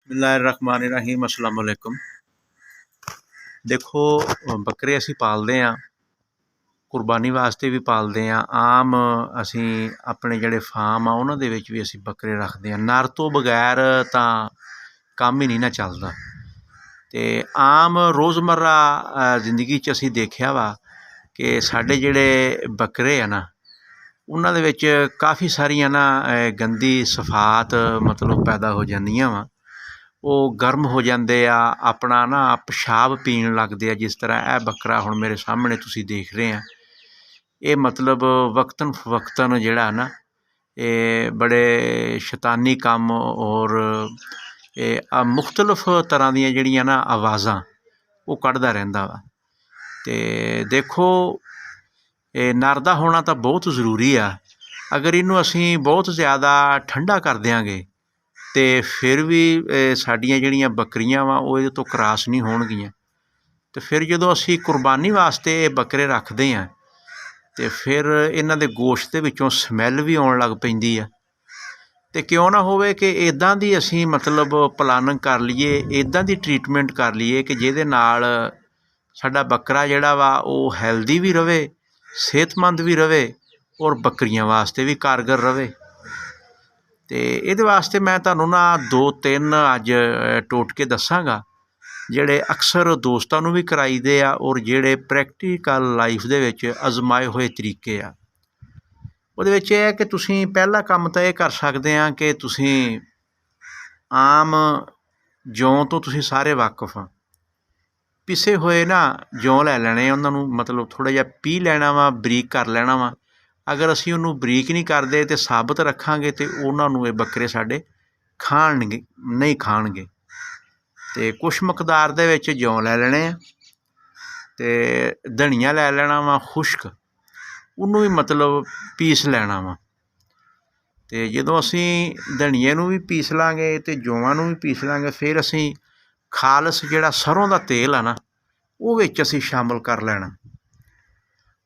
बिस्मिल्लाहिर्रहमानिर्रहीम अस्सलाम वालेकुम। देखो बकरे ਅਸੀਂ ਪਾਲਦੇ ਹਾਂ, ਕੁਰਬਾਨੀ ਵਾਸਤੇ ਵੀ ਪਾਲਦੇ ਹਾਂ। ਆਮ ਅਸੀਂ ਆਪਣੇ ਜਿਹੜੇ ਫਾਰਮ ਆ ਉਹਨਾਂ ਦੇ ਵਿੱਚ ਵੀ ਅਸੀਂ ਬੱਕਰੇ ਰੱਖਦੇ ਹਾਂ। ਨਰ ਤੋਂ ਬਗੈਰ ਤਾਂ ਕੰਮ ਹੀ ਨਹੀਂ ਨਾ ਚੱਲਦਾ। ਅਤੇ ਆਮ ਰੋਜ਼ਮर्रा ਜ਼ਿੰਦਗੀ 'ਚ ਅਸੀਂ ਦੇਖਿਆ ਵਾ ਕਿ ਸਾਡੇ ਜਿਹੜੇ ਬੱਕਰੇ ਆ ਨਾ, ਉਹਨਾਂ ਦੇ ਵਿੱਚ ਕਾਫੀ ਸਾਰੀਆਂ ਨਾ ਗੰਦੀ ਸਿਫਾਤ ਮਤਲਬ ਪੈਦਾ ਹੋ ਜਾਂਦੀਆਂ ਵਾ। ਉਹ ਗਰਮ ਹੋ ਜਾਂਦੇ ਆ, ਆਪਣਾ ਨਾ ਪਿਸ਼ਾਬ ਪੀਣ ਲੱਗਦੇ ਆ। ਜਿਸ ਤਰ੍ਹਾਂ ਇਹ ਬੱਕਰਾ ਹੁਣ ਮੇਰੇ ਸਾਹਮਣੇ ਤੁਸੀਂ ਦੇਖ ਰਹੇ ਆ, ਇਹ ਮਤਲਬ ਵਕਤਨ ਫਵਕਤਨ ਜਿਹੜਾ ਨਾ ਇਹ ਬੜੇ ਸ਼ੈਤਾਨੀ ਕੰਮ ਔਰ ਇਹ ਮੁਖਤਲਿਫ ਤਰ੍ਹਾਂ ਦੀਆਂ ਜਿਹੜੀਆਂ ਨਾ ਆਵਾਜ਼ਾਂ ਉਹ ਕੱਢਦਾ ਰਹਿੰਦਾ ਵਾ। ਅਤੇ ਦੇਖੋ ਇਹ ਨਰ ਦਾ ਹੋਣਾ ਤਾਂ ਬਹੁਤ ਜ਼ਰੂਰੀ ਆ। ਅਗਰ ਇਹਨੂੰ ਅਸੀਂ ਬਹੁਤ ਜ਼ਿਆਦਾ ਠੰਡਾ ਕਰ ਦਿਆਂਗੇ ਅਤੇ ਫਿਰ ਵੀ ਸਾਡੀਆਂ ਜਿਹੜੀਆਂ ਬੱਕਰੀਆਂ ਵਾ ਉਹ ਇਹਦੇ ਤੋਂ ਕਰਾਸ ਨਹੀਂ ਹੋਣਗੀਆਂ। ਅਤੇ ਫਿਰ ਜਦੋਂ ਅਸੀਂ ਕੁਰਬਾਨੀ ਵਾਸਤੇ ਇਹ ਬੱਕਰੇ ਰੱਖਦੇ ਹਾਂ ਅਤੇ ਫਿਰ ਇਹਨਾਂ ਦੇ ਗੋਸ਼ਤ ਦੇ ਵਿੱਚੋਂ ਸਮੈਲ ਵੀ ਆਉਣ ਲੱਗ ਪੈਂਦੀ ਆ। ਅਤੇ ਕਿਉਂ ਨਾ ਹੋਵੇ ਕਿ ਇੱਦਾਂ ਦੀ ਅਸੀਂ ਮਤਲਬ ਪਲਾਨਿੰਗ ਕਰ ਲਈਏ, ਇੱਦਾਂ ਦੀ ਟਰੀਟਮੈਂਟ ਕਰ ਲਈਏ ਕਿ ਜਿਹਦੇ ਨਾਲ ਸਾਡਾ ਬੱਕਰਾ ਜਿਹੜਾ ਵਾ ਉਹ ਹੈਲਦੀ ਵੀ ਰਹੇ, ਸਿਹਤਮੰਦ ਵੀ ਰਹੇ ਔਰ ਬੱਕਰੀਆਂ ਵਾਸਤੇ ਵੀ ਕਾਰਗਰ ਰਹੇ। ਅਤੇ ਇਹਦੇ ਵਾਸਤੇ ਮੈਂ ਤੁਹਾਨੂੰ ਨਾ 2-3 ਅੱਜ ਟੋਟਕੇ ਦੱਸਾਂਗਾ, ਜਿਹੜੇ ਅਕਸਰ ਦੋਸਤਾਂ ਨੂੰ ਵੀ ਕਰਾਈਦੇ ਆ ਔਰ ਜਿਹੜੇ ਪ੍ਰੈਕਟੀਕਲ ਲਾਈਫ ਦੇ ਵਿੱਚ ਅਜ਼ਮਾਏ ਹੋਏ ਤਰੀਕੇ ਆ। ਉਹਦੇ ਵਿੱਚ ਇਹ ਹੈ ਕਿ ਤੁਸੀਂ ਪਹਿਲਾ ਕੰਮ ਤਾਂ ਇਹ ਕਰ ਸਕਦੇ ਆ ਕਿ ਤੁਸੀਂ ਆਮ ਜੌਂ ਤੋਂ ਤੁਸੀਂ ਸਾਰੇ ਵਾਕਫ ਆ। ਪਿਸੇ ਹੋਏ ਨਾ ਜੌਂ ਲੈ ਲੈਣੇ, ਉਹਨਾਂ ਨੂੰ ਮਤਲਬ ਥੋੜ੍ਹਾ ਜਿਹਾ ਪੀਹ ਲੈਣਾ ਵਾ, ਬਰੀਕ ਕਰ ਲੈਣਾ ਵਾ। ਅਗਰ ਅਸੀਂ ਉਹਨੂੰ ਬਰੀਕ ਨਹੀਂ ਕਰਦੇ ਅਤੇ ਸਾਬਤ ਰੱਖਾਂਗੇ ਤਾਂ ਉਹਨਾਂ ਨੂੰ ਇਹ ਬੱਕਰੇ ਸਾਡੇ ਖਾਣਗੇ ਨਹੀਂ ਖਾਣਗੇ। ਅਤੇ ਕੁਛ ਮਕਦਾਰ ਦੇ ਵਿੱਚ ਜੌਂ ਲੈ ਲੈਣੇ ਆ ਅਤੇ ਧਨੀਆ ਲੈ ਲੈਣਾ ਵਾ ਖੁਸ਼ਕ, ਉਹਨੂੰ ਵੀ ਮਤਲਬ ਪੀਸ ਲੈਣਾ ਵਾ। ਅਤੇ ਜਦੋਂ ਅਸੀਂ ਧਨੀਏ ਨੂੰ ਵੀ ਪੀਸ ਲਾਂਗੇ ਅਤੇ ਜੌਂਆਂ ਨੂੰ ਵੀ ਪੀਸ ਲਾਂਗੇ, ਫਿਰ ਅਸੀਂ ਖਾਲਸ ਜਿਹੜਾ ਸਰੋਂ ਦਾ ਤੇਲ ਆ ਨਾ ਉਹ ਵਿੱਚ ਅਸੀਂ ਸ਼ਾਮਿਲ ਕਰ ਲੈਣਾ।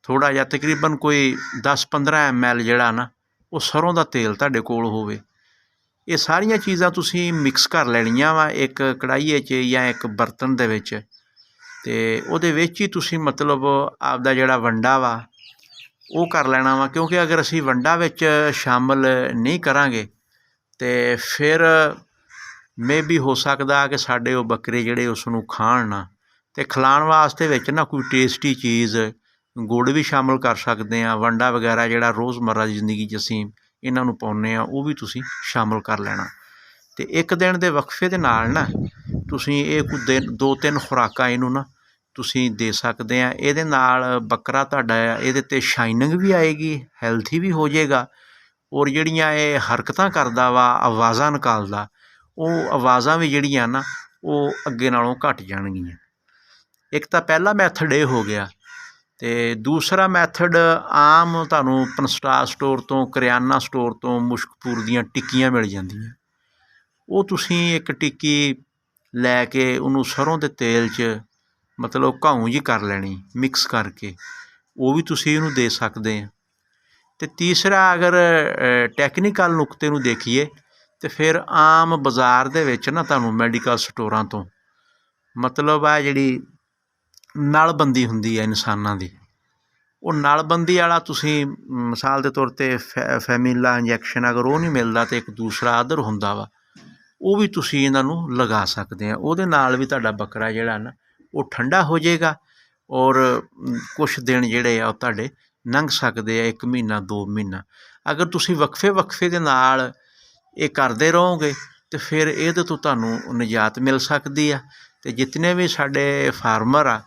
ਥੋੜ੍ਹਾ ਜਿਹਾ ਤਕਰੀਬਨ ਕੋਈ 10-15 ml ਜਿਹੜਾ ਨਾ ਉਹ ਸਰੋਂ ਦਾ ਤੇਲ ਤੁਹਾਡੇ ਕੋਲ ਹੋਵੇ। ਇਹ ਸਾਰੀਆਂ ਚੀਜ਼ਾਂ ਤੁਸੀਂ ਮਿਕਸ ਕਰ ਲੈਣੀਆਂ ਵਾ ਇੱਕ ਕੜਾਹੀਏ 'ਚ ਜਾਂ ਇੱਕ ਬਰਤਨ ਦੇ ਵਿੱਚ, ਅਤੇ ਉਹਦੇ ਵਿੱਚ ਹੀ ਤੁਸੀਂ ਮਤਲਬ ਆਪਦਾ ਜਿਹੜਾ ਵੰਡਾ ਵਾ ਉਹ ਕਰ ਲੈਣਾ ਵਾ। ਕਿਉਂਕਿ ਅਗਰ ਅਸੀਂ ਵੰਡਾ ਵਿੱਚ ਸ਼ਾਮਿਲ ਨਹੀਂ ਕਰਾਂਗੇ ਅਤੇ ਫਿਰ ਮੇਬੀ ਹੋ ਸਕਦਾ ਕਿ ਸਾਡੇ ਉਹ ਬੱਕਰੇ ਜਿਹੜੇ ਉਸ ਨੂੰ ਖਾਣ ਨਾ। ਅਤੇ ਖਿਲਾਉਣ ਵਾਸਤੇ ਵਿੱਚ ਨਾ ਕੋਈ ਟੇਸਟੀ ਚੀਜ਼, ਗੁੜ ਵੀ ਸ਼ਾਮਿਲ ਕਰ ਸਕਦੇ ਹਾਂ। ਵੰਡਾ ਵਗੈਰਾ ਜਿਹੜਾ ਰੋਜ਼ਮर्रा ਦੀ ਜ਼ਿੰਦਗੀ 'ਚ ਅਸੀਂ ਇਹਨਾਂ ਨੂੰ ਪਾਉਂਦੇ ਹਾਂ ਉਹ ਵੀ ਤੁਸੀਂ ਸ਼ਾਮਿਲ ਕਰ ਲੈਣਾ। ਅਤੇ ਇੱਕ ਦਿਨ ਦੇ ਵਕਫੇ ਦੇ ਨਾਲ ਨਾ ਤੁਸੀਂ ਇਹ ਕੋਈ 2-3 ਖੁਰਾਕਾਂ ਇਹਨੂੰ ਨਾ ਤੁਸੀਂ ਦੇ ਸਕਦੇ ਆ। ਇਹਦੇ ਨਾਲ ਬੱਕਰਾ ਤੁਹਾਡਾ ਇਹਦੇ 'ਤੇ ਸ਼ਾਈਨਿੰਗ ਵੀ ਆਏਗੀ, ਹੈਲਥੀ ਵੀ ਹੋ ਜਾਏਗਾ ਔਰ ਜਿਹੜੀਆਂ ਇਹ ਹਰਕਤਾਂ ਕਰਦਾ ਵਾ, ਆਵਾਜ਼ਾਂ ਨਿਕਾਲਦਾ, ਉਹ ਆਵਾਜ਼ਾਂ ਵੀ ਜਿਹੜੀਆਂ ਨਾ ਉਹ ਅੱਗੇ ਨਾਲੋਂ ਘੱਟ ਜਾਣਗੀਆਂ। ਇੱਕ ਤਾਂ ਪਹਿਲਾ ਮੈਥਡ ਇਹ ਹੋ ਗਿਆ। ਅਤੇ ਦੂਸਰਾ ਮੈਥਡ ਆਮ ਤੁਹਾਨੂੰ ਪਨਸਟਾਰ ਸਟੋਰ ਤੋਂ, ਕਰਿਆਨਾ ਸਟੋਰ ਤੋਂ ਮੁਸ਼ਕਪੂਰ ਦੀਆਂ ਟਿੱਕੀਆਂ ਮਿਲ ਜਾਂਦੀਆਂ। ਉਹ ਤੁਸੀਂ ਇੱਕ ਟਿੱਕੀ ਲੈ ਕੇ ਉਹਨੂੰ ਸਰੋਂ ਦੇ ਤੇਲ 'ਚ ਮਤਲਬ ਘਾਉ ਜਿਹੀ ਕਰ ਲੈਣੀ ਮਿਕਸ ਕਰਕੇ, ਉਹ ਵੀ ਤੁਸੀਂ ਇਹਨੂੰ ਦੇ ਸਕਦੇ ਆ। ਅਤੇ ਤੀਸਰਾ ਅਗਰ ਟੈਕਨੀਕਲ ਨੁਕਤੇ ਨੂੰ ਦੇਖੀਏ ਤਾਂ ਫਿਰ ਆਮ ਬਾਜ਼ਾਰ ਦੇ ਵਿੱਚ ਨਾ ਤੁਹਾਨੂੰ ਮੈਡੀਕਲ ਸਟੋਰਾਂ ਤੋਂ ਮਤਲਬ ਆ ਜਿਹੜੀ ਨਲਬੰਦੀ ਹੁੰਦੀ ਹੈ ਇਨਸਾਨਾਂ ਦੀ, ਉਹ ਨਲਬੰਦੀ ਵਾਲਾ ਤੁਸੀਂ ਮਿਸਾਲ ਦੇ ਤੌਰ 'ਤੇ ਫੈਮੀਲਾ ਇੰਜੈਕਸ਼ਨ ਅਗਰ ਉਹ ਨਹੀਂ ਮਿਲਦਾ ਤਾਂ ਇੱਕ ਦੂਸਰਾ ਅਦਰ ਹੁੰਦਾ ਵਾ, ਉਹ ਵੀ ਤੁਸੀਂ ਇਹਨਾਂ ਨੂੰ ਲਗਾ ਸਕਦੇ ਆ। ਉਹਦੇ ਨਾਲ ਵੀ ਤੁਹਾਡਾ ਬੱਕਰਾ ਜਿਹੜਾ ਨਾ ਉਹ ਠੰਡਾ ਹੋ ਜਾਏਗਾ ਔਰ ਕੁਛ ਦਿਨ ਜਿਹੜੇ ਆ ਉਹ ਤੁਹਾਡੇ ਲੰਘ ਸਕਦੇ ਆ, 1 ਮਹੀਨਾ 2 ਮਹੀਨਾ। ਅਗਰ ਤੁਸੀਂ ਵਕਫੇ ਦੇ ਨਾਲ ਇਹ ਕਰਦੇ ਰਹੋਗੇ ਤਾਂ ਫਿਰ ਇਹਦੇ ਤੋਂ ਤੁਹਾਨੂੰ ਨਿਜਾਤ ਮਿਲ ਸਕਦੀ ਆ। ਅਤੇ ਜਿਤਨੇ ਵੀ ਸਾਡੇ ਫਾਰਮਰ ਆ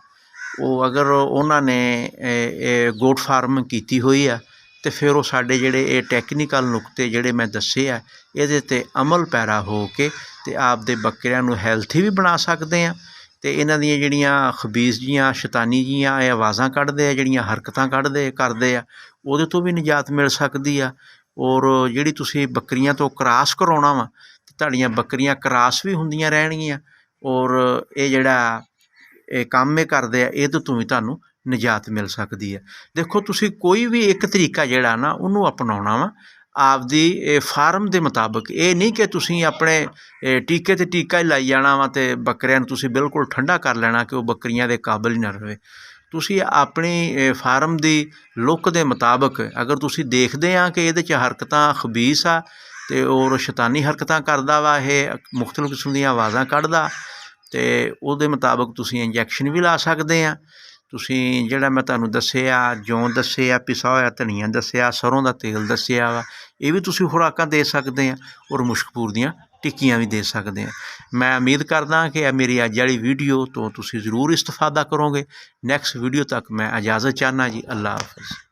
ਉਹ ਅਗਰ ਉਹਨਾਂ ਨੇ ਇਹ ਗੋਟ ਫਾਰਮਿੰਗ ਕੀਤੀ ਹੋਈ ਆ ਅਤੇ ਫਿਰ ਉਹ ਸਾਡੇ ਜਿਹੜੇ ਇਹ ਟੈਕਨੀਕਲ ਨੁਕਤੇ ਜਿਹੜੇ ਮੈਂ ਦੱਸੇ ਆ ਇਹਦੇ 'ਤੇ ਅਮਲ ਪੈਰਾ ਹੋ ਕੇ ਅਤੇ ਆਪਦੇ ਬੱਕਰਿਆਂ ਨੂੰ ਹੈਲਥੀ ਵੀ ਬਣਾ ਸਕਦੇ ਆ। ਅਤੇ ਇਹਨਾਂ ਦੀਆਂ ਜਿਹੜੀਆਂ ਖਬੀਸ ਜੀਆਂ ਸ਼ੈਤਾਨੀ ਜੀਆਂ ਇਹ ਆਵਾਜ਼ਾਂ ਕੱਢਦੇ ਆ, ਜਿਹੜੀਆਂ ਹਰਕਤਾਂ ਕਰਦੇ ਆ, ਉਹਦੇ ਤੋਂ ਵੀ ਨਿਜਾਤ ਮਿਲ ਸਕਦੀ ਆ। ਔਰ ਜਿਹੜੀ ਤੁਸੀਂ ਬੱਕਰੀਆਂ ਤੋਂ ਕਰਾਸ ਕਰਾਉਣਾ ਵਾ ਅਤੇ ਤੁਹਾਡੀਆਂ ਬੱਕਰੀਆਂ ਕਰਾਸ ਵੀ ਹੁੰਦੀਆਂ ਰਹਿਣਗੀਆਂ ਔਰ ਇਹ ਜਿਹੜਾ ਇਹ ਕੰਮ ਇਹ ਕਰਦੇ ਆ ਇਹਦੇ ਤੋਂ ਵੀ ਤੁਹਾਨੂੰ ਨਿਜਾਤ ਮਿਲ ਸਕਦੀ ਹੈ। ਦੇਖੋ ਤੁਸੀਂ ਕੋਈ ਵੀ ਇੱਕ ਤਰੀਕਾ ਜਿਹੜਾ ਨਾ ਉਹਨੂੰ ਅਪਣਾਉਣਾ ਵਾ, ਆਪਦੀ ਫਾਰਮ ਦੇ ਮੁਤਾਬਕ। ਇਹ ਨਹੀਂ ਕਿ ਤੁਸੀਂ ਆਪਣੇ ਟੀਕੇ 'ਤੇ ਟੀਕਾ ਹੀ ਲਾਈ ਜਾਣਾ ਵਾ ਅਤੇ ਬੱਕਰਿਆਂ ਨੂੰ ਤੁਸੀਂ ਬਿਲਕੁਲ ਠੰਡਾ ਕਰ ਲੈਣਾ ਕਿ ਉਹ ਬੱਕਰੀਆਂ ਦੇ ਕਾਬਲ ਹੀ ਨਾ ਰਹੇ। ਤੁਸੀਂ ਆਪਣੀ ਫਾਰਮ ਦੀ ਲੁੱਕ ਦੇ ਮੁਤਾਬਕ ਅਗਰ ਤੁਸੀਂ ਦੇਖਦੇ ਆ ਕਿ ਇਹਦੇ 'ਚ ਹਰਕਤਾਂ ਖਬੀਸ ਆ ਅਤੇ ਔਰ ਸ਼ੈਤਾਨੀ ਹਰਕਤਾਂ ਕਰਦਾ ਵਾ, ਇਹ ਮੁਖਤਲਿਫ ਕਿਸਮ ਦੀਆਂ ਆਵਾਜ਼ਾਂ ਕੱਢਦਾ, ਅਤੇ ਉਹਦੇ ਮੁਤਾਬਕ ਤੁਸੀਂ ਇੰਜੈਕਸ਼ਨ ਵੀ ਲਾ ਸਕਦੇ ਆ। ਤੁਸੀਂ ਜਿਹੜਾ ਮੈਂ ਤੁਹਾਨੂੰ ਦੱਸਿਆ, ਜੌਂ ਦੱਸਿਆ, ਪਿਸਾ ਹੋਇਆ ਧਨੀਆ ਦੱਸਿਆ, ਸਰੋਂ ਦਾ ਤੇਲ ਦੱਸਿਆ ਵਾ, ਇਹ ਵੀ ਤੁਸੀਂ ਖੁਰਾਕਾਂ ਦੇ ਸਕਦੇ ਆ ਔਰ ਮੁਸ਼ਕਪੂਰ ਦੀਆਂ ਟਿੱਕੀਆਂ ਵੀ ਦੇ ਸਕਦੇ ਆ। ਮੈਂ ਉਮੀਦ ਕਰਦਾ ਕਿ ਮੇਰੀ ਅੱਜ ਵਾਲੀ ਵੀਡੀਓ ਤੋਂ ਤੁਸੀਂ ਜ਼ਰੂਰ ਇਸਤਫਾਦਾ ਕਰੋਗੇ। ਨੈਕਸਟ ਵੀਡੀਓ ਤੱਕ ਮੈਂ ਇਜਾਜ਼ਤ ਚਾਹੁੰਦਾ ਜੀ। ਅੱਲਾ ਹਾਫਿਜ਼।